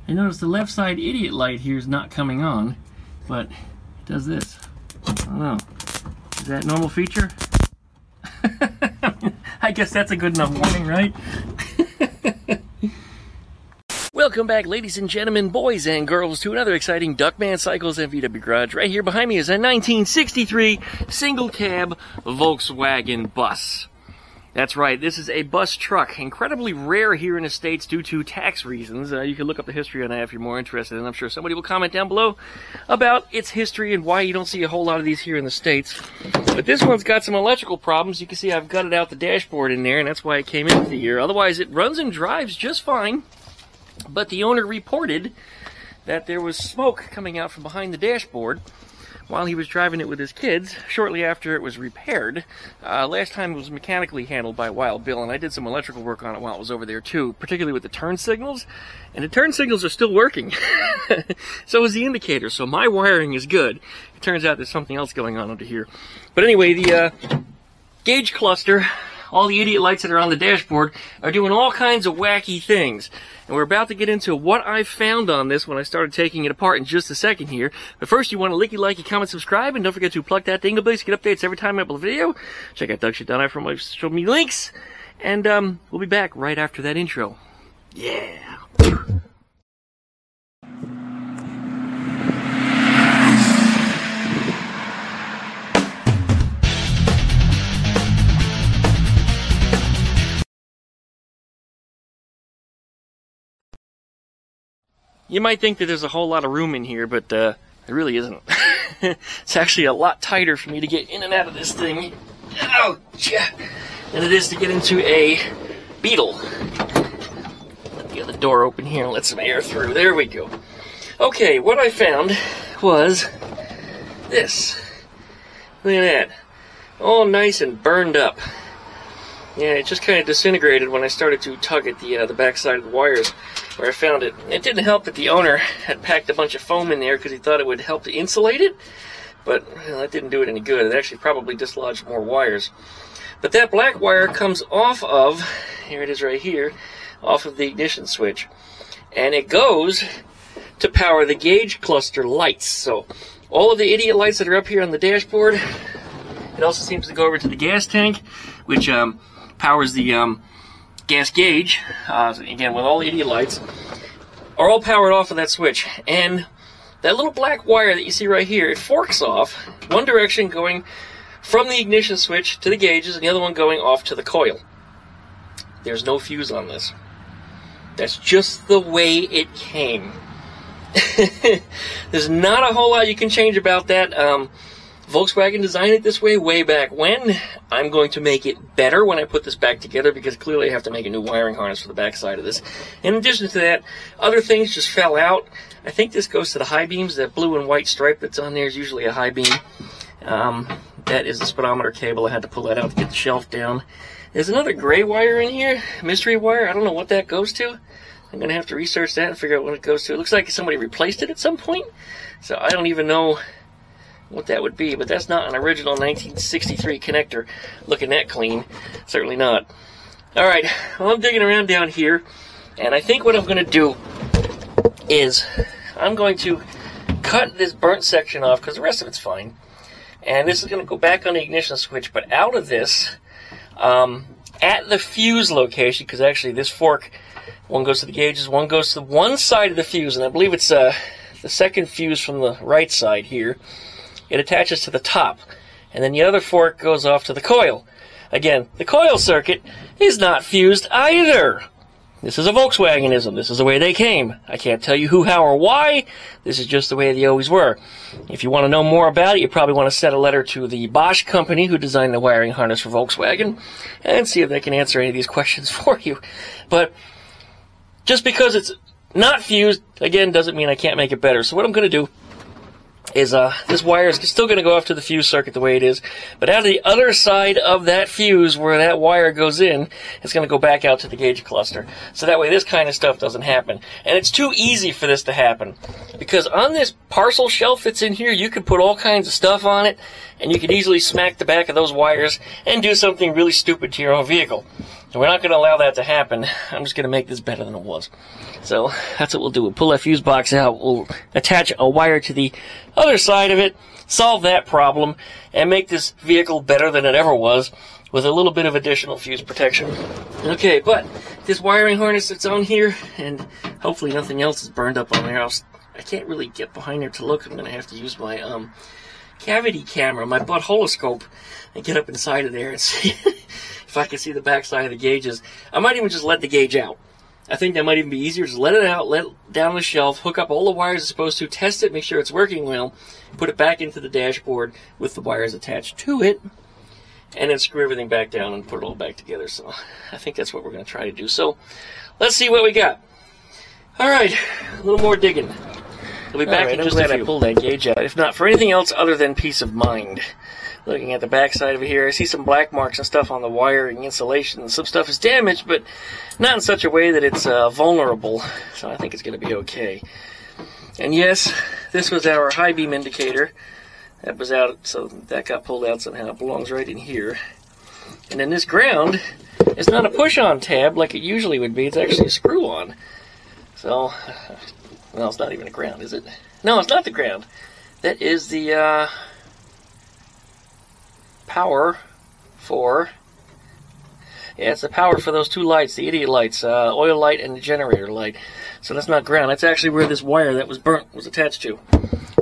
And notice the left side idiot light here is not coming on, but it does this. I don't know. Is that a normal feature? I guess that's a good enough warning, right? Welcome back, ladies and gentlemen, boys and girls, to another exciting Duckman Cycles and VW Garage. Right here behind me is a 1963 single cab Volkswagen bus. That's right, this is a bus truck, incredibly rare here in the States due to tax reasons. You can look up the history on that if you're more interested, and I'm sure somebody will comment down below about its history and why you don't see a whole lot of these here in the States. But this one's got some electrical problems. You can see I've gutted out the dashboard in there, and that's why it came into here. Otherwise, it runs and drives just fine. But the owner reported that there was smoke coming out from behind the dashboard while he was driving it with his kids shortly after it was repaired. Last time it was mechanically handled by Wild Bill, and I did some electrical work on it while it was over there too, particularly with the turn signals. And the turn signals are still working. So is the indicator, so my wiring is good. It turns out there's something else going on under here. But anyway, the gauge cluster, all the idiot lights that are on the dashboard, are doing all kinds of wacky things. And we're about to get into what I found on this when I started taking it apart in just a second here. But first, you want to licky, like, comment, subscribe, and don't forget to plug that dingle bell to get updates every time I upload a video. Check out DuckShit.net for my social media links. And we'll be back right after that intro. Yeah. You might think that there's a whole lot of room in here, but there really isn't. It's actually a lot tighter for me to get in and out of this thing, than it is to get into a Beetle. Let me get the door open here and let some air through. There we go. Okay, what I found was this. Look at that. All nice and burned up. Yeah, it just kind of disintegrated when I started to tug at the back side of the wires where I found it. It didn't help that the owner had packed a bunch of foam in there because he thought it would help to insulate it, but well, that didn't do it any good. It actually probably dislodged more wires. But that black wire comes off of, here it is right here, off of the ignition switch, and it goes to power the gauge cluster lights. So all of the idiot lights that are up here on the dashboard, it also seems to go over to the gas tank, which powers the gas gauge, again with all the idiot lights, are all powered off of that switch. And that little black wire that you see right here, it forks off, one direction going from the ignition switch to the gauges, and the other one going off to the coil. There's no fuse on this. That's just the way it came. There's not a whole lot you can change about that. Volkswagen designed it this way back when. I'm going to make it better when I put this back together because clearly I have to make a new wiring harness for the back side of this. In addition to that, other things just fell out. I think this goes to the high beams. That blue and white stripe that's on there is usually a high beam. That is the speedometer cable. I had to pull that out to get the shelf down. There's another gray wire in here, mystery wire. I don't know what that goes to. I'm going to have to research that and figure out what it goes to. It looks like somebody replaced it at some point, so I don't even know what that would be, but that's not an original 1963 connector looking that clean. Certainly not. Alright, well, I'm digging around down here, and I think what I'm going to do is I'm going to cut this burnt section off because the rest of it's fine. And this is going to go back on the ignition switch, but out of this, at the fuse location, because actually this fork, one goes to the gauges, one goes to one side of the fuse, and I believe it's the second fuse from the right side here. It attaches to the top, and then the other fork goes off to the coil. Again, the coil circuit is not fused either. This is a Volkswagenism. This is the way they came. I can't tell you who, how, or why. This is just the way they always were. If you want to know more about it, you probably want to send a letter to the Bosch company who designed the wiring harness for Volkswagen and see if they can answer any of these questions for you. But just because it's not fused, again, doesn't mean I can't make it better. So what I'm going to do is this wire is still going to go off to the fuse circuit the way it is, but out of the other side of that fuse where that wire goes in, it's going to go back out to the gauge cluster. So that way this kind of stuff doesn't happen. And it's too easy for this to happen, because on this parcel shelf that's in here, you could put all kinds of stuff on it, and you could easily smack the back of those wires and do something really stupid to your own vehicle. And we're not going to allow that to happen. I'm just going to make this better than it was. So that's what we'll do. We'll pull that fuse box out, we'll attach a wire to the other side of it, solve that problem, and make this vehicle better than it ever was with a little bit of additional fuse protection. Okay, but this wiring harness that's on here, and hopefully nothing else is burned up on there. I can't really get behind there to look. I'm going to have to use my cavity camera, my buttholoscope, and get up inside of there and see if I can see the back side of the gauges. I might even just let the gauge out. I think that might even be easier. Just let it out, let it down on the shelf, hook up all the wires it's supposed to, test it, make sure it's working well, put it back into the dashboard with the wires attached to it, and then screw everything back down and put it all back together. So I think that's what we're going to try to do. So let's see what we got. All right, a little more digging. We'll be back in just a few. I pulled that gauge out, if not for anything else other than peace of mind. Looking at the back side over here, I see some black marks and stuff on the wiring insulation. Some stuff is damaged, but not in such a way that it's vulnerable. So I think it's going to be okay. And yes, this was our high beam indicator. That was out, so that got pulled out somehow. It belongs right in here. And then this ground is not a push-on tab like it usually would be. It's actually a screw-on. So, well, it's not even a ground, is it? No, it's not the ground. That is the power for... Yeah, it's the power for those two lights, the idiot lights, oil light and the generator light. So that's not ground. That's actually where this wire that was burnt was attached to.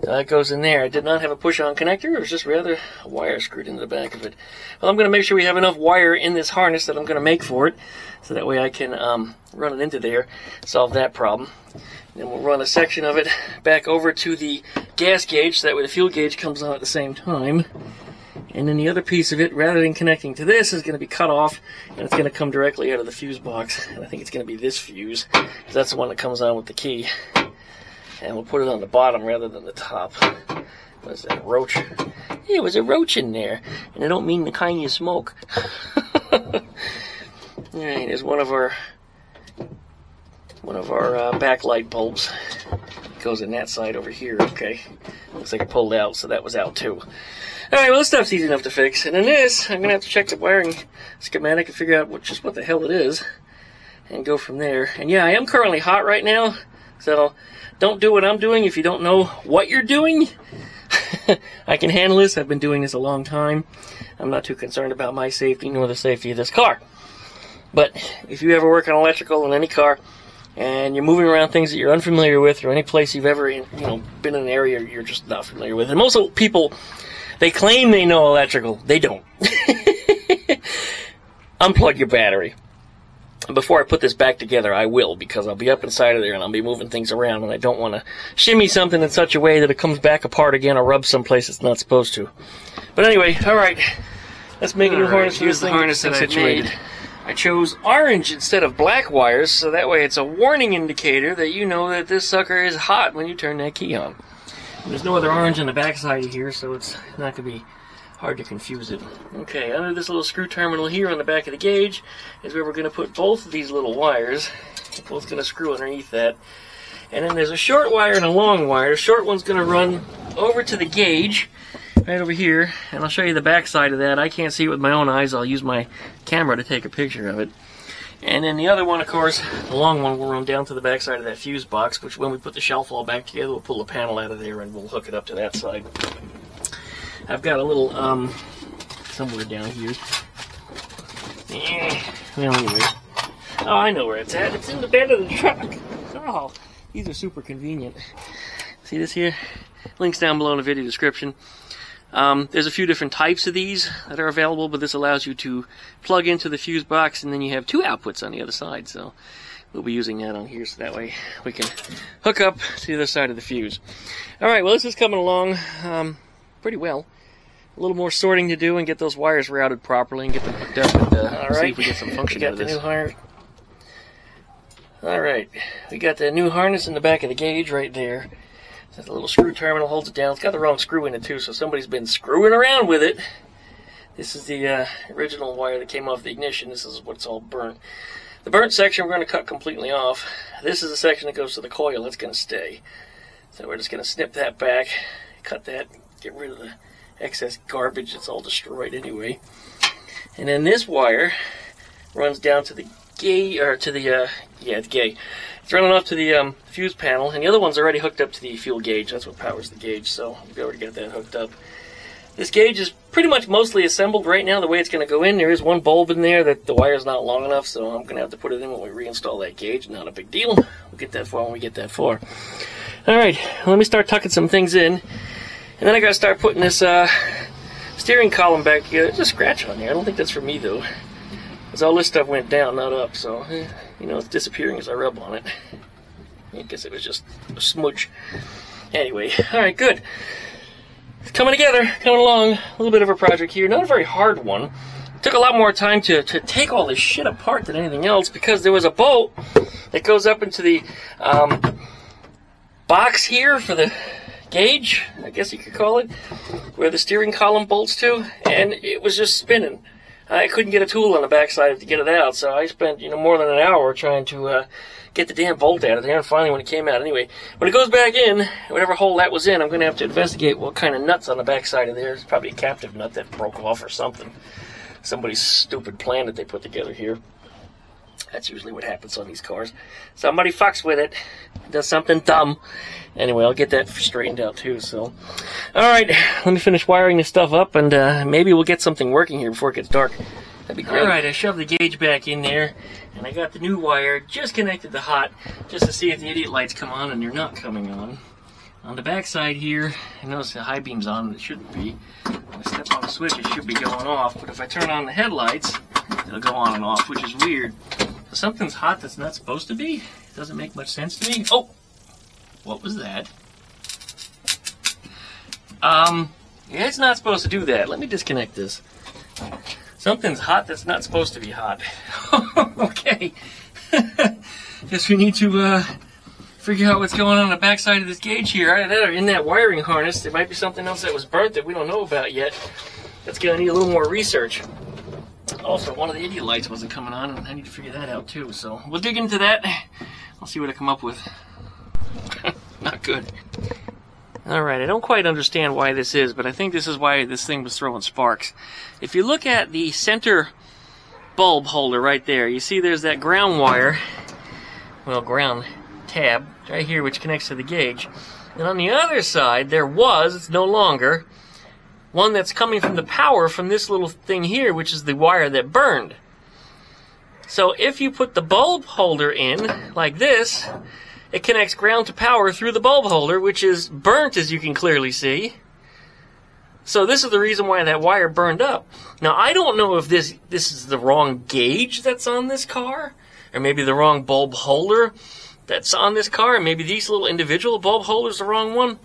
So that goes in there. It did not have a push-on connector. It was just rather a wire screwed into the back of it. Well, I'm going to make sure we have enough wire in this harness that I'm going to make for it, so that way I can run it into there, solve that problem. And then we'll run a section of it back over to the gas gauge, so that way the fuel gauge comes on at the same time. And then the other piece of it, rather than connecting to this, is going to be cut off, and it's going to come directly out of the fuse box. And I think it's going to be this fuse, because that's the one that comes on with the key. And we'll put it on the bottom rather than the top. What is that, a roach? Yeah, it was a roach in there. And I don't mean the kind you smoke. Alright, there's one of our backlight bulbs. It goes in that side over here, okay. Looks like it pulled out, so that was out too. Alright, well, this stuff's easy enough to fix. And then this, I'm going to have to check the wiring schematic and figure out just what the hell it is. And go from there. And yeah, I am currently hot right now. So, don't do what I'm doing if you don't know what you're doing. I can handle this. I've been doing this a long time. I'm not too concerned about my safety nor the safety of this car. But if you ever work on electrical in any car, and you're moving around things that you're unfamiliar with, or any place you've ever been in an area you're just not familiar with, and most people, they claim they know electrical. They don't. Unplug your battery. Before I put this back together, I will, because I'll be up inside of there and I'll be moving things around, and I don't want to shimmy something in such a way that it comes back apart again or rub someplace it's not supposed to. But anyway, alright, let's make a new harness. Here's the harness that I made. I chose orange instead of black wires, so that way it's a warning indicator that you know that this sucker is hot when you turn that key on. And there's no other orange on the back side of here, so it's not going to be hard to confuse it. Okay, under this little screw terminal here on the back of the gauge is where we're going to put both of these little wires. We're both going to screw underneath that. And then there's a short wire and a long wire. The short one's going to run over to the gauge, right over here, and I'll show you the back side of that. I can't see it with my own eyes. I'll use my camera to take a picture of it. And then the other one, of course, the long one, will run down to the back side of that fuse box, which when we put the shelf all back together, we'll pull the panel out of there and we'll hook it up to that side. I've got a little, somewhere down here. Well, anyway. Oh, I know where it's at. It's in the bed of the truck. Oh, these are super convenient. See this here? Links down below in the video description. There's a few different types of these that are available, but this allows you to plug into the fuse box, and then you have two outputs on the other side. So we'll be using that on here, so that way we can hook up to the other side of the fuse. Alright, well, this is coming along pretty well. A little more sorting to do and get those wires routed properly and get them hooked up, and see if we get some function out of this. Alright, we got the new harness in the back of the gauge right there. There's a little screw terminal, holds it down. It's got the wrong screw in it too, so somebody's been screwing around with it. This is the original wire that came off the ignition. This is what's all burnt. The burnt section we're going to cut completely off. This is the section that goes to the coil. It's going to stay. So we're just going to snip that back, cut that, get rid of the excess garbage that's all destroyed anyway. And then this wire runs down to the gauge, or to the, the gauge. It's running off to the fuse panel, and the other one's already hooked up to the fuel gauge. That's what powers the gauge, so we'll be able to get that hooked up. This gauge is pretty much mostly assembled right now the way it's going to go in. There is one bulb in there that the wire's not long enough, so I'm going to have to put it in when we reinstall that gauge. Not a big deal. We'll get that far when we get that far. Alright, let me start tucking some things in. And then I got to start putting this steering column back together. There's a scratch on there. I don't think that's for me, though. Because all this stuff went down, not up, so, you know, it's disappearing as I rub on it. I guess it was just a smudge. Anyway, alright, good. It's coming together, coming along. A little bit of a project here. Not a very hard one. It took a lot more time to take all this shit apart than anything else, because there was a bolt that goes up into the box here for the gauge, I guess you could call it, where the steering column bolts to, and it was just spinning. I couldn't get a tool on the backside to get it out, so I spent, you know, more than an hour trying to get the damn bolt out of there, and finally when it came out, anyway, when it goes back in, whatever hole that was in, I'm going to have to investigate what kind of nut's on the backside of there. It's probably a captive nut that broke off or something. Somebody's stupid plan that they put together here. That's usually what happens on these cars. Somebody fucks with it, does something dumb. Anyway, I'll get that straightened out too, so. Alright, let me finish wiring this stuff up, and maybe we'll get something working here before it gets dark. That'd be great. Alright, I shoved the gauge back in there, and I got the new wire just connected to hot, just to see if the idiot lights come on, and they're not coming on. On the back side here, I notice the high beam's on, and it shouldn't be. When I step on the switch, it should be going off, but if I turn on the headlights, it'll go on and off, which is weird. So something's hot that's not supposed to be. It doesn't make much sense to me. Oh! What was that? Yeah, it's not supposed to do that. Let me disconnect this. Something's hot that's not supposed to be hot. Okay. Guess we need to figure out what's going on the backside of this gauge here. In that wiring harness, there might be something else that was burnt that we don't know about yet. That's going to need a little more research. Also, one of the idiot lights wasn't coming on, and I need to figure that out too. So we'll dig into that. I'll see what I come up with. Not good. Alright, I don't quite understand why this is, but I think this is why this thing was throwing sparks. If you look at the center bulb holder right there, you see there's that ground wire, well, ground tab, right here, which connects to the gauge. And on the other side, there was, it's no longer, one that's coming from the power from this little thing here, which is the wire that burned. So if you put the bulb holder in, like this, it connects ground to power through the bulb holder, which is burnt, as you can clearly see. So this is the reason why that wire burned up. Now, I don't know if this is the wrong gauge that's on this car, or maybe the wrong bulb holder that's on this car, and maybe these little individual bulb holders are the wrong one.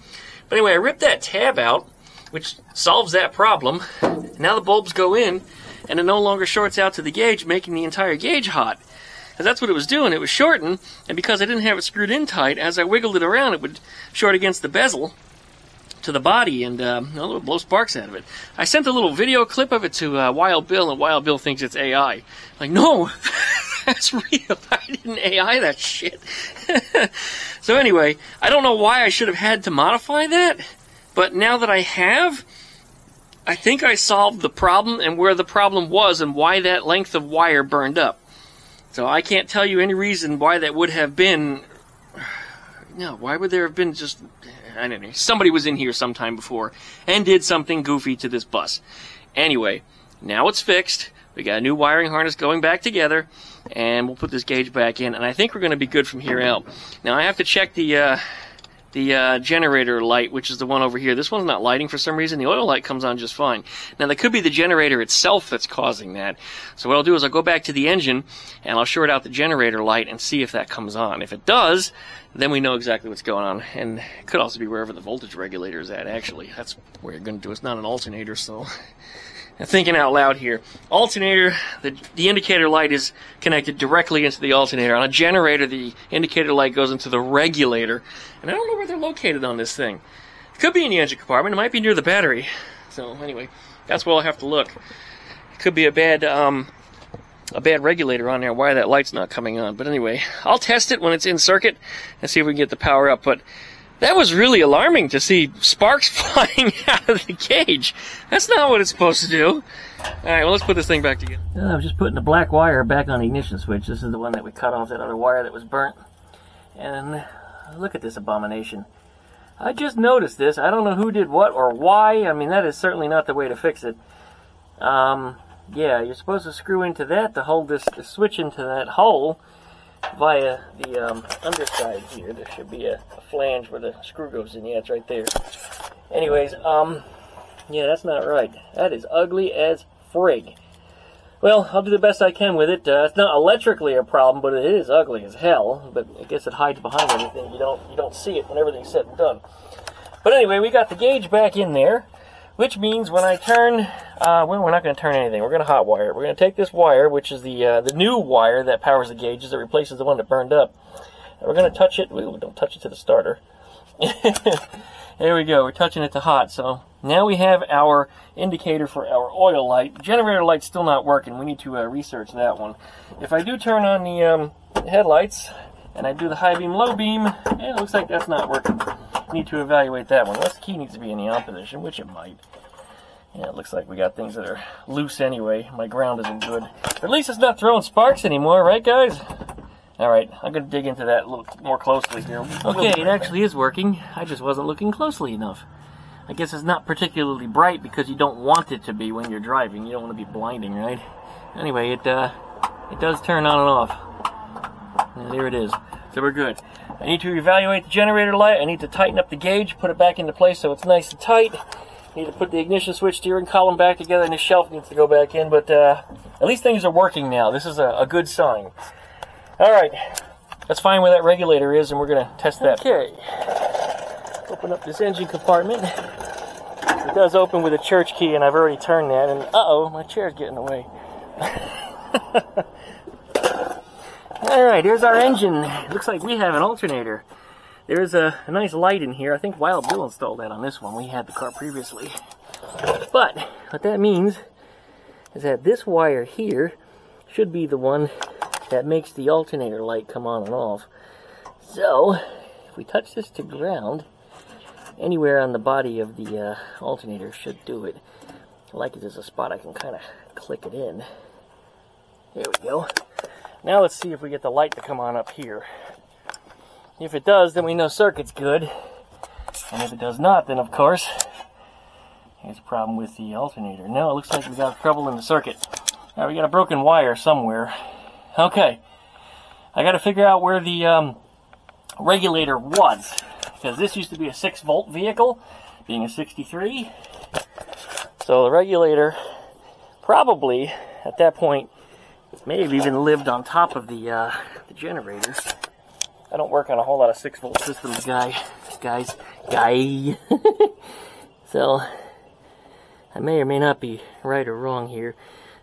But anyway, I ripped that tab out, which solves that problem. Now the bulbs go in, and it no longer shorts out to the gauge, making the entire gauge hot. Because that's what it was doing. It was shorting, and because I didn't have it screwed in tight, as I wiggled it around, it would short against the bezel to the body, and it would blow sparks out of it. I sent a little video clip of it to Wild Bill, and Wild Bill thinks it's AI. Like, no, that's real. I didn't AI that shit. So anyway, I don't know why I should have had to modify that, but now that I have, I think I solved the problem and where the problem was and why that length of wire burned up. So I can't tell you any reason why that would have been. No, why would there have been just. I don't know. Somebody was in here sometime before and did something goofy to this bus. Anyway, now it's fixed. We got a new wiring harness going back together, and we'll put this gauge back in, and I think we're going to be good from here out. Now I have to check the generator light, which is the one over here. This one's not lighting for some reason. The oil light comes on just fine. Now, that could be the generator itself that's causing that. So what I'll do is I'll go back to the engine, and I'll short out the generator light and see if that comes on. If it does, then we know exactly what's going on. And it could also be wherever the voltage regulator is at, actually. That's where you're going to do it. It's not an alternator, so... I'm thinking out loud here. Alternator, the indicator light is connected directly into the alternator. On a generator, the indicator light goes into the regulator. And I don't know where they're located on this thing. It could be in the engine compartment. It might be near the battery. So anyway, that's where I'll have to look. It could be a bad regulator on there, why that light's not coming on. But anyway, I'll test it when it's in circuit and see if we can get the power up. But That was really alarming to see sparks flying out of the gauge. That's not what it's supposed to do. Alright, well, let's put this thing back together. I'm just putting the black wire back on the ignition switch. This is the one that we cut off that other wire that was burnt. And look at this abomination. I just noticed this. I don't know who did what or why. I mean, that is certainly not the way to fix it. Yeah, you're supposed to screw into that to hold this switch into that hole via the underside here. There should be a flange where the screw goes in. Yeah, it's right there. Anyways, yeah, that's not right. That is ugly as frig. Well, I'll do the best I can with it. It's not electrically a problem, but it is ugly as hell. But I guess it hides behind everything. You don't see it when everything's said and done. But anyway, we got the gauge back in there, which means when I turn, well, we're not going to turn anything. We're going to hot wire it. We're going to take this wire, which is the new wire that powers the gauges that replaces the one that burned up. And we're going to touch it. Ooh, don't touch it to the starter. There we go. We're touching it to hot. So now we have our indicator for our oil light. The generator light's still not working. We need to research that one. If I do turn on the headlights and I do the high beam, low beam, it looks like that's not working. Need to evaluate that one. Unless the key needs to be in the on position, which it might. Yeah, it looks like we got things that are loose anyway. My ground isn't good. But at least it's not throwing sparks anymore, right, guys? Alright, I'm going to dig into that a little more closely here. Okay, it actually is working. I just wasn't looking closely enough. I guess it's not particularly bright because you don't want it to be when you're driving. You don't want to be blinding, right? Anyway, it does turn on and off. And there it is. So we're good. I need to evaluate the generator light. I need to tighten up the gauge, put it back into place so it's nice and tight. I need to put the ignition switch, steering column back together, and the shelf needs to go back in. But at least things are working now. This is a good sign. Alright, let's find where that regulator is, and we're going to test that. Okay, open up this engine compartment. It does open with a church key, and I've already turned that, and uh-oh, my chair's getting away. Alright, here's our engine. Looks like we have an alternator. There's a nice light in here. I think Wild Bill installed that on this one. We had the car previously. But what that means is that this wire here should be the one that makes the alternator light come on and off. So, if we touch this to ground, anywhere on the body of the alternator should do it. I like it as a spot I can kind of click it in. There we go. Now let's see if we get the light to come on up here. If it does, then we know circuit's good. And if it does not, then of course, there's a problem with the alternator. Now it looks like we got trouble in the circuit. Now we got a broken wire somewhere. Okay, I got to figure out where the regulator was, because this used to be a 6-volt vehicle, being a 63. So the regulator probably, at that point, may have even lived on top of the generator. I don't work on a whole lot of 6-volt systems, guys. So, I may or may not be right or wrong here.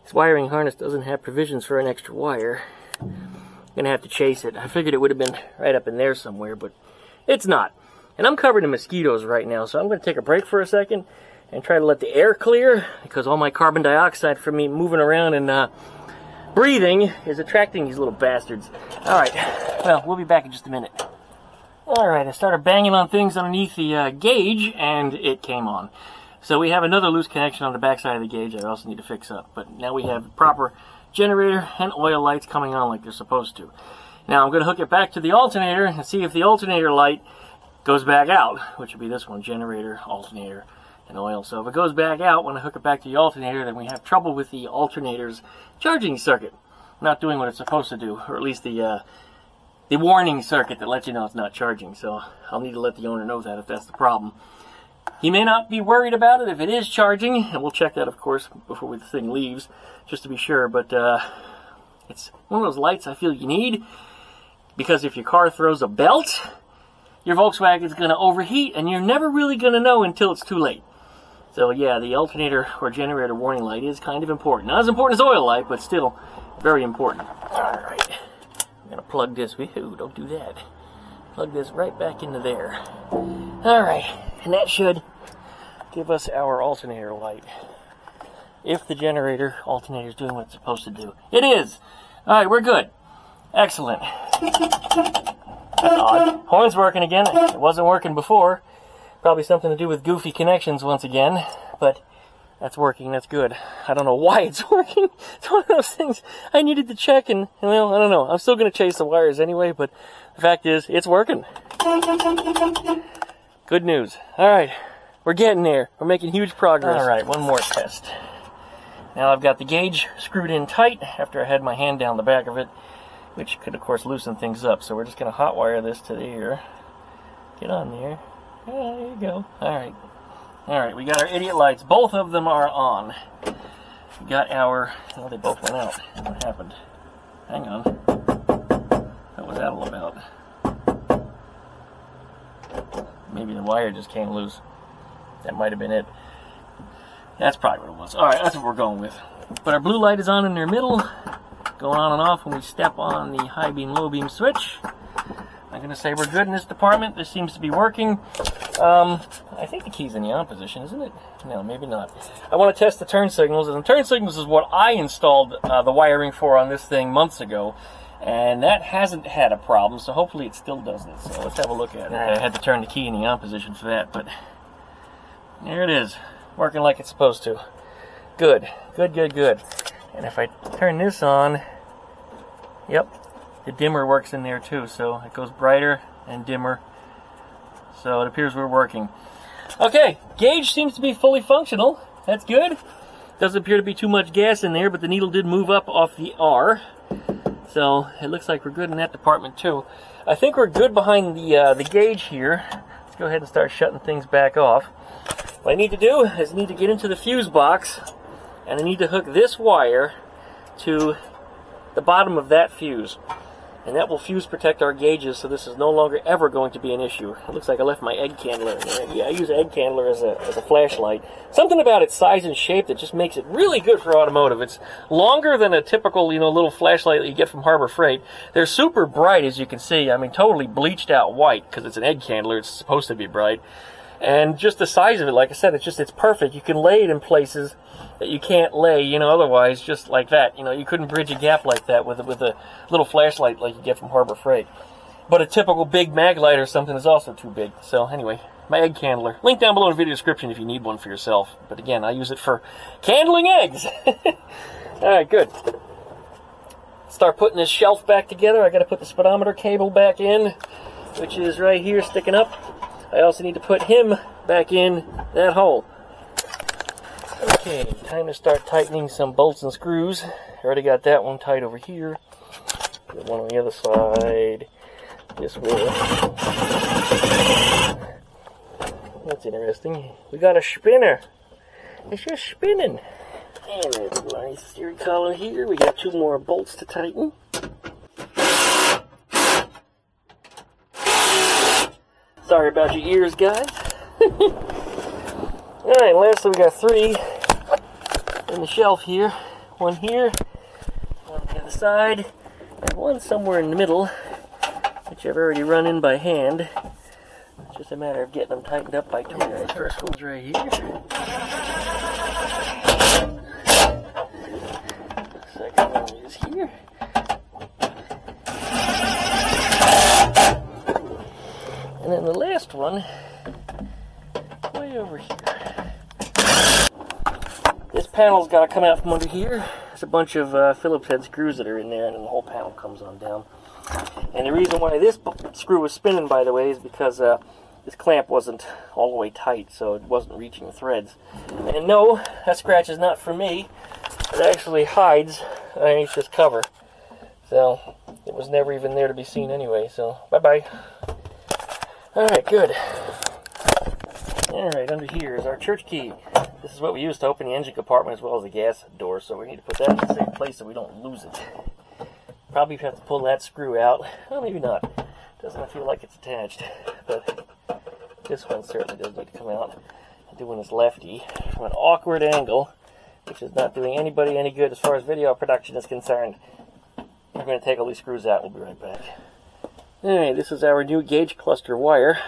This wiring harness doesn't have provisions for an extra wire. I'm going to have to chase it. I figured it would have been right up in there somewhere, but it's not. And I'm covered in mosquitoes right now, so I'm going to take a break for a second and try to let the air clear, because all my carbon dioxide from me moving around and breathing is attracting these little bastards. Alright, well, we'll be back in just a minute. Alright, I started banging on things underneath the gauge, and it came on. So we have another loose connection on the backside of the gauge that I also need to fix up. But now we have proper generator and oil lights coming on like they're supposed to. Now I'm going to hook it back to the alternator and see if the alternator light goes back out, which would be this one, generator, alternator, and oil. So if it goes back out when I hook it back to the alternator, then we have trouble with the alternator's charging circuit not doing what it's supposed to do, or at least the warning circuit that lets you know it's not charging. So I'll need to let the owner know that if that's the problem. He may not be worried about it if it is charging, and we'll check that, of course, before the thing leaves, just to be sure. But it's one of those lights I feel you need, because if your car throws a belt, your Volkswagen's going to overheat, and you're never really going to know until it's too late. So yeah, the alternator or generator warning light is kind of important. Not as important as oil light, but still very important. Alright, I'm going to plug this. Ooh, don't do that. Plug this right back into there. Alright, and that should give us our alternator light. If the generator alternator is doing what it's supposed to do. It is! Alright, we're good. Excellent. That's odd. Horn's working again. It wasn't working before. Probably something to do with goofy connections once again, but that's working. That's good. I don't know why it's working. It's one of those things I needed to check, and, well, I don't know. I'm still going to chase the wires anyway, but the fact is, it's working. Good news. All right. We're getting there. We're making huge progress. All right, one more test. Now I've got the gauge screwed in tight after I had my hand down the back of it, which could, of course, loosen things up. So we're just going to hot wire this to the ear. Get on there. Oh, there you go. All right. All right, we got our idiot lights. Both of them are on. We got our... Oh, they both went out. What happened? Hang on. What was that all about? Maybe the wire just came loose. That might have been it. That's probably what it was. All right, that's what we're going with. But our blue light is on in their middle, going on and off when we step on the high beam, low beam switch. I'm going to say we're good in this department. This seems to be working. I think the key's in the on position, isn't it? No, maybe not. I want to test the turn signals, and the turn signals is what I installed the wiring for on this thing months ago, and that hasn't had a problem, so hopefully it still doesn't. So let's have a look at it. I had to turn the key in the on position for that, but there it is, working like it's supposed to. Good, good, good, good. And if I turn this on, yep, the dimmer works in there too, so it goes brighter and dimmer. So it appears we're working. Okay, gauge seems to be fully functional. That's good. Doesn't appear to be too much gas in there, but the needle did move up off the R. So it looks like we're good in that department too. I think we're good behind the gauge here. Let's go ahead and start shutting things back off. What I need to do is I need to get into the fuse box, and I need to hook this wire to the bottom of that fuse. And that will fuse protect our gauges, so this is no longer ever going to be an issue. It looks like I left my egg candler in there. Yeah, I use egg candler as a flashlight. Something about its size and shape that just makes it really good for automotive. It's longer than a typical, little flashlight that you get from Harbor Freight. They're super bright, as you can see. I mean, totally bleached out white, because it's an egg candler. It's supposed to be bright. And just the size of it, like I said, it's perfect. You can lay it in places that you can't lay, otherwise, just like that. You couldn't bridge a gap like that with a little flashlight like you get from Harbor Freight. But a typical big mag light or something is also too big. So anyway, my egg candler. Link down below in the video description if you need one for yourself. But again, I use it for candling eggs. Alright, good. Start putting this shelf back together. I got to put the speedometer cable back in, which is right here sticking up. I also need to put him back in that hole. Okay, time to start tightening some bolts and screws. I already got that one tight over here. Put one on the other side. This way. That's interesting. We got a spinner. It's just spinning. And there's a nice steering column here. We got 2 more bolts to tighten. Sorry about your ears, guys. Alright, lastly we got 3 in the shelf here. 1 here, 1 on the other side, and 1 somewhere in the middle, which I've already run in by hand. It's just a matter of getting them tightened up by tools. The first one's right here. Second one is here. And then the last one, way over here. This panel's got to come out from under here. There's a bunch of Phillips head screws that are in there, and then the whole panel comes on down. And the reason why this screw was spinning, by the way, is because this clamp wasn't all the way tight, so it wasn't reaching the threads. And no, that scratch is not for me. It actually hides underneath this cover. So it was never even there to be seen anyway, so bye-bye. Alright, good. Alright, under here is our church key. This is what we use to open the engine compartment as well as the gas door, so we need to put that in the same place so we don't lose it. Probably have to pull that screw out. Well, maybe not. Doesn't feel like it's attached. But this one certainly does need to come out. I'm doing this lefty from an awkward angle, which is not doing anybody any good as far as video production is concerned. We're going to take all these screws out. We'll be right back. Alright, this is our new gauge cluster wire.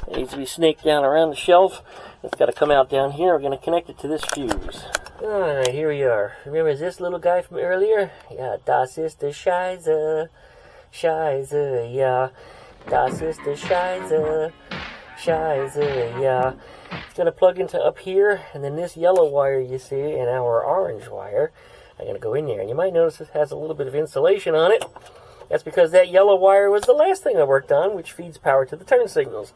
It needs to be snaked down around the shelf. It's got to come out down here. We're going to connect it to this fuse. Alright, here we are. Remember this little guy from earlier? Yeah, das ist der Scheiße. Scheiße, yeah. Das ist der Scheiße. Scheiße, yeah. It's going to plug into up here, and then this yellow wire you see and our orange wire are going to go in there. And you might notice this has a little bit of insulation on it. That's because that yellow wire was the last thing I worked on, which feeds power to the turn signals.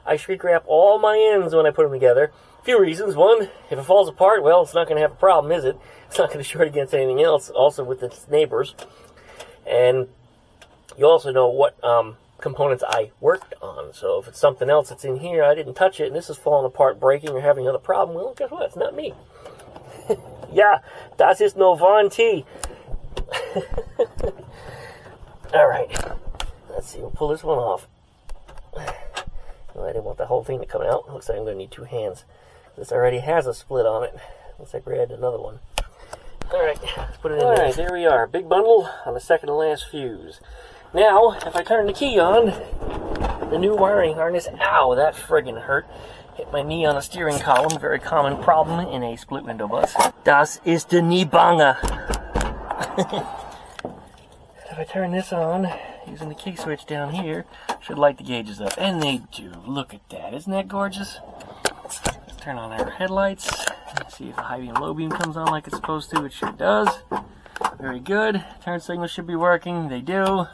I shrink wrap all my ends when I put them together. A few reasons. One, if it falls apart, well, it's not going to have a problem, is it? It's not going to short against anything else, also with its neighbors. And you also know what components I worked on. So if it's something else that's in here, I didn't touch it, and this is falling apart, breaking, or having another problem, well, guess what? It's not me. Yeah, das ist no warranty. All right. Let's see. We'll pull this one off. Well, I didn't want the whole thing to come out. Looks like I'm going to need two hands. This already has a split on it. Looks like we added another one. All right, let's put it in there. All right, there we are. Big bundle on the second to last fuse. Now, if I turn the key on, the new wiring harness, ow, that friggin' hurt. Hit my knee on a steering column. Very common problem in a split window bus. Das ist der Kniebanger. If I turn this on, using the key switch down here, should light the gauges up. And they do. Look at that. Isn't that gorgeous? Let's turn on our headlights. See if the high beam, low beam comes on like it's supposed to. It sure does. Very good. Turn signals should be working. They do.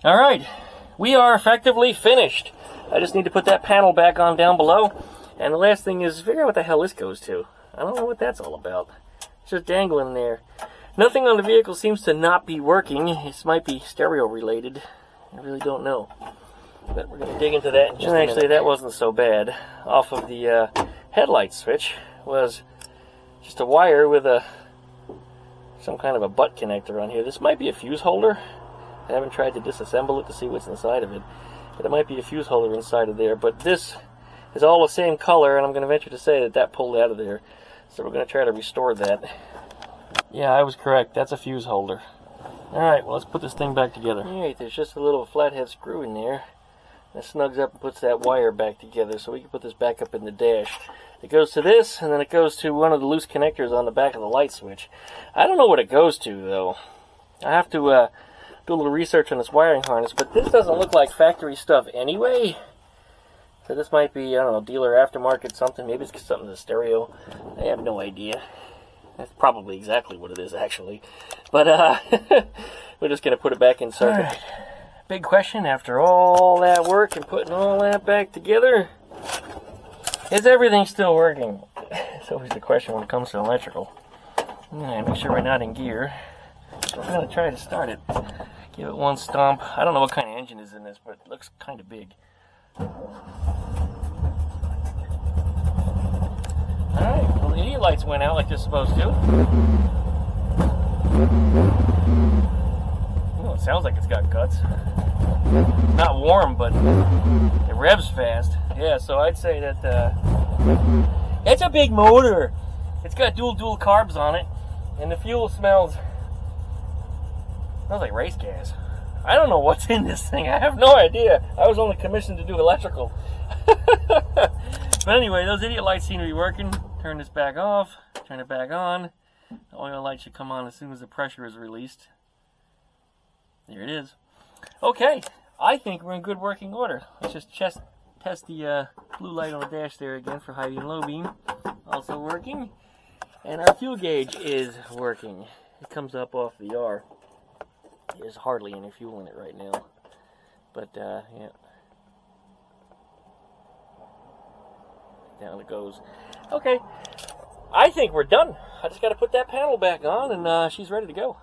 Alright. We are effectively finished. I just need to put that panel back on down below. And the last thing is figure out what the hell this goes to. I don't know what that's all about. It's just dangling there. Nothing on the vehicle seems to not be working. This might be stereo related. I really don't know. But we're going to dig into that in just a minute. Actually, that wasn't so bad. Off of the headlight switch was just a wire with some kind of a butt connector on here. This might be a fuse holder. I haven't tried to disassemble it to see what's inside of it. But it might be a fuse holder inside of there. But this is all the same color, and I'm going to venture to say that that pulled out of there. So we're going to try to restore that. Yeah, I was correct. That's a fuse holder. Alright, well, let's put this thing back together. Alright, there's just a little flathead screw in there. That snugs up and puts that wire back together, so we can put this back up in the dash. It goes to this, and then it goes to one of the loose connectors on the back of the light switch. I don't know what it goes to, though. I have to do a little research on this wiring harness, but this doesn't look like factory stuff anyway. So this might be, I don't know, dealer aftermarket something. Maybe it's something to stereo. I have no idea. That's probably exactly what it is, actually. But we're just going to put it back in circuit. Right. Big question, after all that work and putting all that back together, is everything still working? It's always the question when it comes to electrical. Alright, make sure we're not in gear. So I'm going to try to start it. Give it one stomp. I don't know what kind of engine is in this, but it looks kind of big. Alright, well, the idiot lights went out like they're supposed to. Oh, it sounds like it's got guts. Not warm, but it revs fast. Yeah, so I'd say that it's a big motor. It's got dual carbs on it, and the fuel smells like race gas. I don't know what's in this thing. I have no idea. I was only commissioned to do electrical. But anyway, those idiot lights seem to be working. Turn this back off. Turn it back on. The oil light should come on as soon as the pressure is released. There it is. Okay, I think we're in good working order. Let's just test the blue light on the dash there again for high beam, low beam. Also working. And our fuel gauge is working. It comes up off the R. There's hardly any fuel in it right now. But, yeah. Down it goes. Okay, I think we're done. I just got to put that panel back on, and she's ready to go.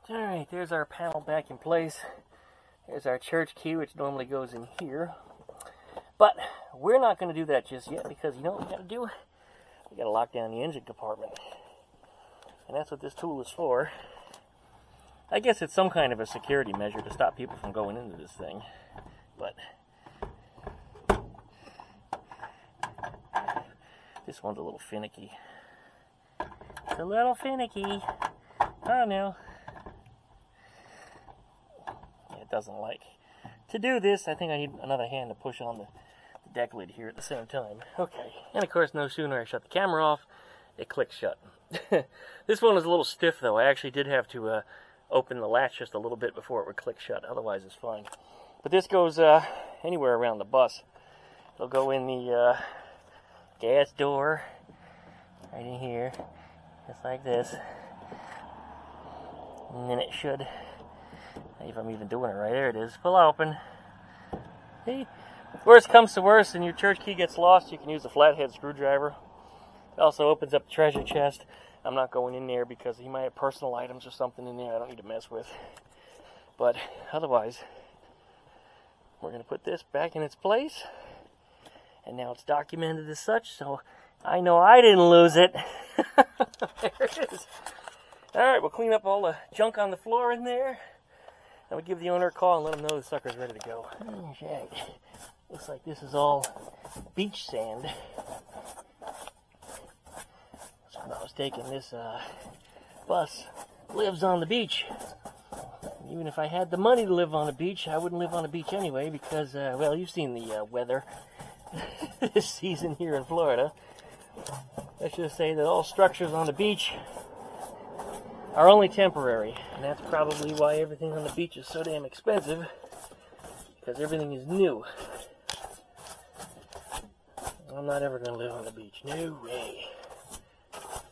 Alright, there's our panel back in place. There's our church key, which normally goes in here. But we're not going to do that just yet, because you know what we got to do? We got to lock down the engine compartment. And that's what this tool is for. I guess it's some kind of a security measure to stop people from going into this thing. But this one's a little finicky. It's a little finicky. Oh no. Yeah, it doesn't like. To do this, I think I need another hand to push on the deck lid here at the same time. Okay. And of course, no sooner I shut the camera off, it clicks shut. This one was a little stiff though. I actually did have to open the latch just a little bit before it would click shut. Otherwise, it's fine. But this goes anywhere around the bus. It'll go in the gas door, right in here, just like this. And then it should, if I'm even doing it right, there it is, pull open. See? Worst comes to worst and your church key gets lost, you can use a flathead screwdriver. It also opens up the treasure chest. I'm not going in there because he might have personal items or something in there I don't need to mess with. But otherwise, we're going to put this back in its place. And now it's documented as such, so I know I didn't lose it. There it is. Alright, we'll clean up all the junk on the floor in there. And we'll give the owner a call and let him know the sucker's ready to go. Okay. Looks like this is all beach sand. So I'm not mistaken, this bus lives on the beach. Even if I had the money to live on the beach, I wouldn't live on the beach anyway because, well, you've seen the weather this season here in Florida. Let's just say that all structures on the beach are only temporary, and that's probably why everything on the beach is so damn expensive, because everything is new. I'm not ever going to live on the beach. No way.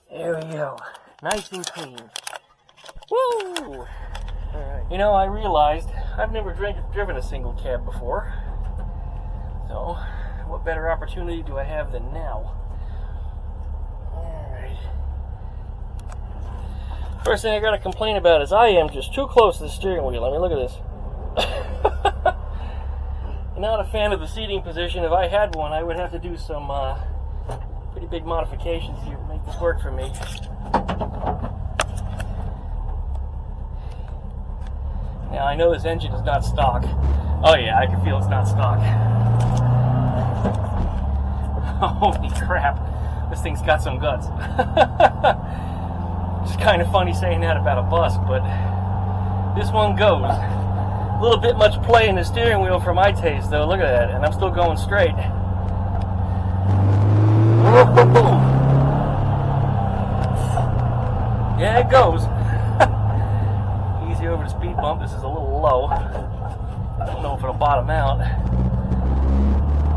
There we go. Nice and clean. Woo! Alright. You know, I realized I've never driven a single cab before. So, what better opportunity do I have than now? Alright. First thing I gotta complain about is I am just too close to the steering wheel. I mean, look at this. I'm not a fan of the seating position. If I had one, I would have to do some pretty big modifications here to make this work for me. Now, I know this engine is not stock. Oh yeah, I can feel it's not stock. Holy crap. This thing's got some guts. It's kind of funny saying that about a bus, but this one goes. A little bit much play in the steering wheel for my taste, though. Look at that, and I'm still going straight. Yeah, it goes. Easy over the speed bump. This is a little low. I don't know if it'll bottom out.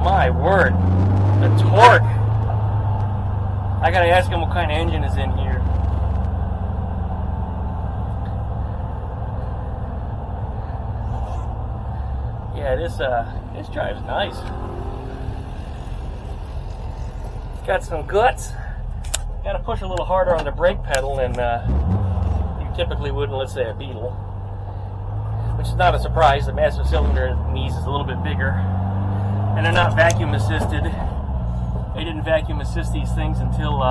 My word, the torque. I gotta ask him what kind of engine is in here. Yeah, this drives nice. Got some guts. Gotta push a little harder on the brake pedal than you typically would in, let's say, a Beetle. Which is not a surprise. The master cylinder knees is a little bit bigger. And they're not vacuum assisted. They didn't vacuum assist these things until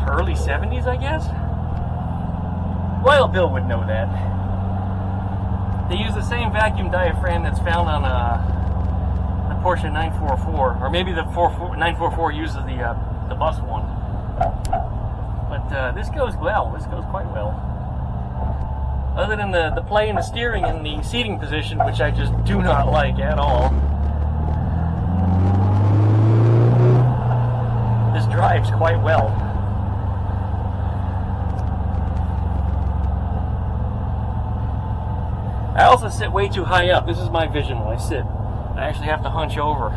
early 70s, I guess? Well, Bill would know that. They use the same vacuum diaphragm that's found on the Porsche 944, or maybe the 944 uses the bus one. But this goes well. This goes quite well. Other than the play in the steering and the seating position, which I just do not like at all. This drives quite well. I also sit way too high up. This is my vision when I sit. I actually have to hunch over.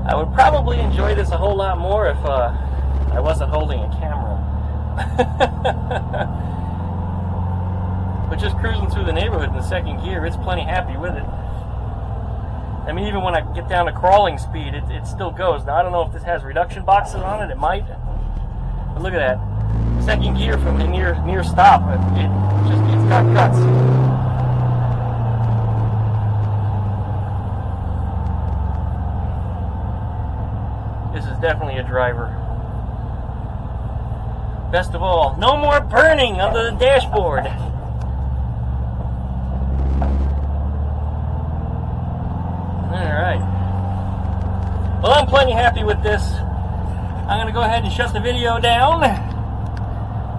I would probably enjoy this a whole lot more if I wasn't holding a camera. But just cruising through the neighborhood in the second gear, it's plenty happy with it. I mean, even when I get down to crawling speed, it still goes. Now, I don't know if this has reduction boxes on it. It might. But look at that. Second gear from the near stop. It's got guts. This is definitely a driver. Best of all, no more burning under the dashboard. Alright. Well, I'm plenty happy with this. I'm going to go ahead and shut the video down.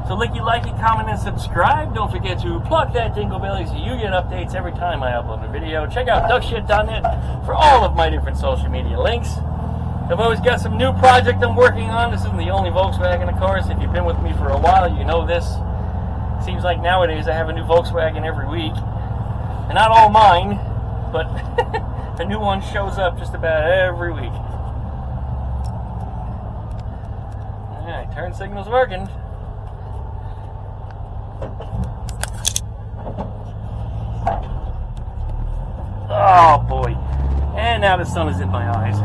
So like, comment, and subscribe. Don't forget to plug that jingle bell so you get updates every time I upload a video. Check out duckshit.net for all of my different social media links. I've always got some new project I'm working on. This isn't the only Volkswagen, of course. If you've been with me for a while, you know this. Seems like nowadays I have a new Volkswagen every week. And not all mine, but a new one shows up just about every week. Alright, turn signal's working. Oh boy. And now the sun is in my eyes.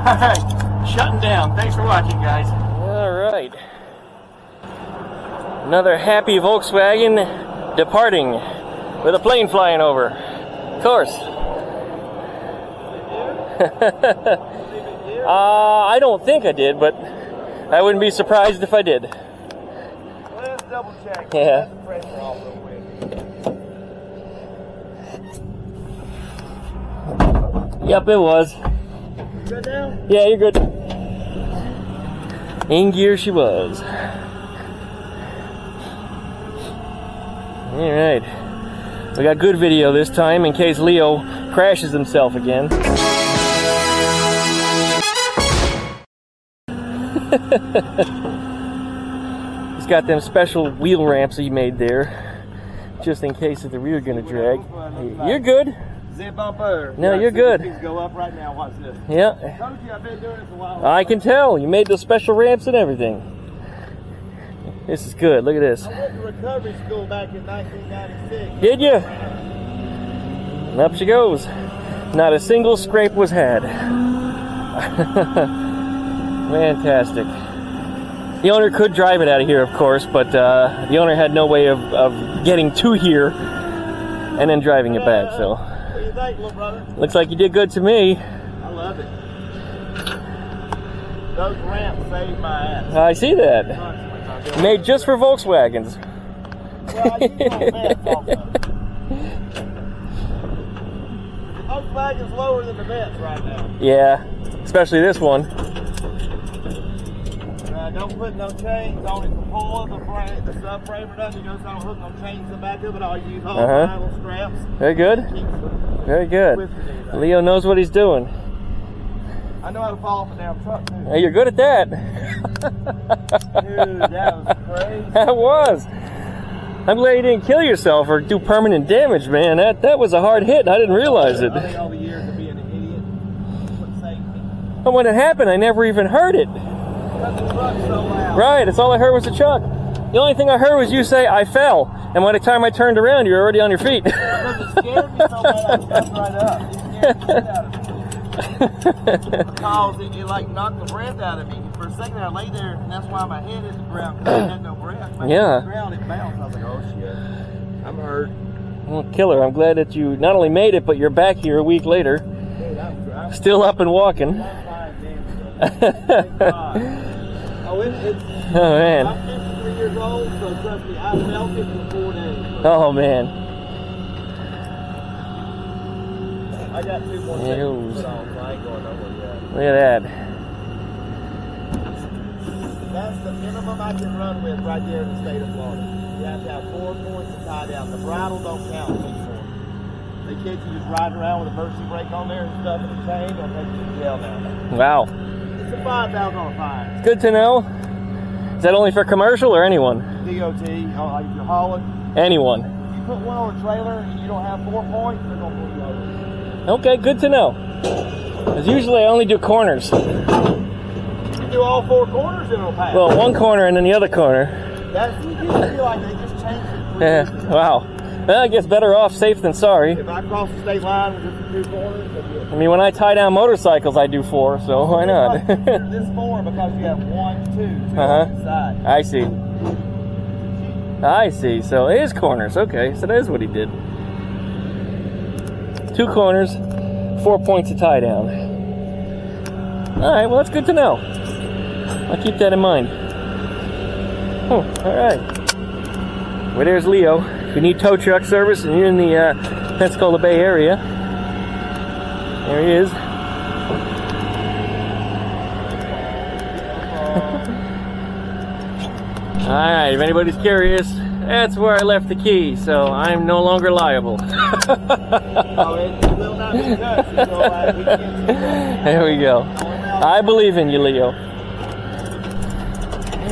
Alright, shutting down. Thanks for watching, guys. Alright. Another happy Volkswagen departing with a plane flying over. Of course. I don't think I did, but I wouldn't be surprised if I did. Let's double check. Yeah. Let the pressure off real quick. Yep, it was. You good now? Yeah, you're good. In gear she was. Alright. We got good video this time in case Leo crashes himself again. He's got them special wheel ramps he made there, just in case if the rear gonna drag. You're good. Zip bumper. No, you're good. Go up right now. Watch this. Yeah. I told you I've been doing this a while. I can tell. You made those special ramps and everything. This is good. Look at this. I went to recovery school back in 1996. Did you? And up she goes. Not a single scrape was had. Fantastic. The owner could drive it out of here, of course, but the owner had no way of getting to here and then driving it back, so. What do you think, little brother? Looks like you did good to me. I love it. Those ramps saved my ass. I see that. Made just for Volkswagens. Well, you know vents also. The Volkswagen's lower than the vents right now. Yeah, especially this one. Don't put no chains on it to pull the subframe doesn't go, so I don't hook no chains in the back of it. I'll use all vinyl straps. Very good. Very good. Leo knows what he's doing. I know how to fall off a damn truck too. Hey, you're good at that. Dude, that was crazy. That was. I'm glad you didn't kill yourself or do permanent damage, man. That was a hard hit. I didn't realize it. I think all the years of being an idiot would save me. And when it happened, I never even heard it. Because the truck's so loud. Right, it's all I heard was the truck. The only thing I heard was you say, I fell. And by the time I turned around, you were already on your feet. Because it scared me so bad, I jumped right up. It scared the shit out of me. Because it like knocked the breath out of me. For a second I lay there, and that's why my head hit the ground, because I had no breath. My head hit the ground, it bounced. I was like, oh shit, I'm hurt. Well, killer, I'm glad that you not only made it, but you're back here a week later. Dude, I'm still up and walking. Oh, it's Oh, man. I'm 53 years old, so trust me, I felt it for 4 days. Oh, man. I got 2 more There things to goes. put on, so I ain't going nowhere yet. Look at that. That's the minimum I can run with right there in the state of Florida. You have to have 4 points to tie down. The bridle don't count anymore. They catch you just riding around with a emergency brake on there and stuff in the chain, they'll take you to jail now. Wow. It's a $5,000 fine. Good to know. Is that only for commercial or anyone? DOT, like if you're hauling. Anyone. If you put one on a trailer and you don't have 4 points, they're going to pull you over. Okay, good to know. Because usually I only do corners. You do all 4 corners, it'll pass. Well, one corner and then the other corner. That's, you feel like they just changed it. Yeah, wow. Well, I guess better off safe than sorry. If I cross the state line with just the 2 corners, they'll do it. I mean, when I tie down motorcycles, I do 4, so why not? This 4 because you have 1, 2 on the side. I see. I see. So it is corners. Okay, so that is what he did. 2 corners, 4 points to tie down. All right, well, that's good to know. I'll keep that in mind. All right. Well, there's Leo. If you need tow truck service and you're in the Pensacola Bay area, there he is. All right, if anybody's curious, that's where I left the key, so I'm no longer liable. Oh, it will not be touched until we get to There we go. I believe in you, Leo.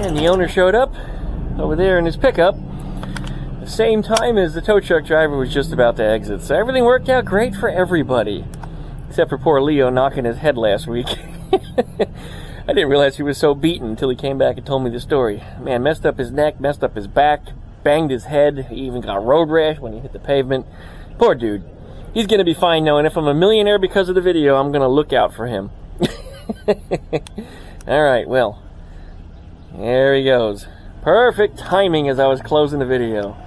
And the owner showed up over there in his pickup the same time as the tow truck driver was just about to exit. So everything worked out great for everybody. Except for poor Leo knocking his head last week. I didn't realize he was so beaten until he came back and told me the story. Man, messed up his neck, messed up his back, banged his head. He even got road rash when he hit the pavement. Poor dude. He's going to be fine now, and if I'm a millionaire because of the video, I'm going to look out for him. Alright, well, there he goes. Perfect timing as I was closing the video.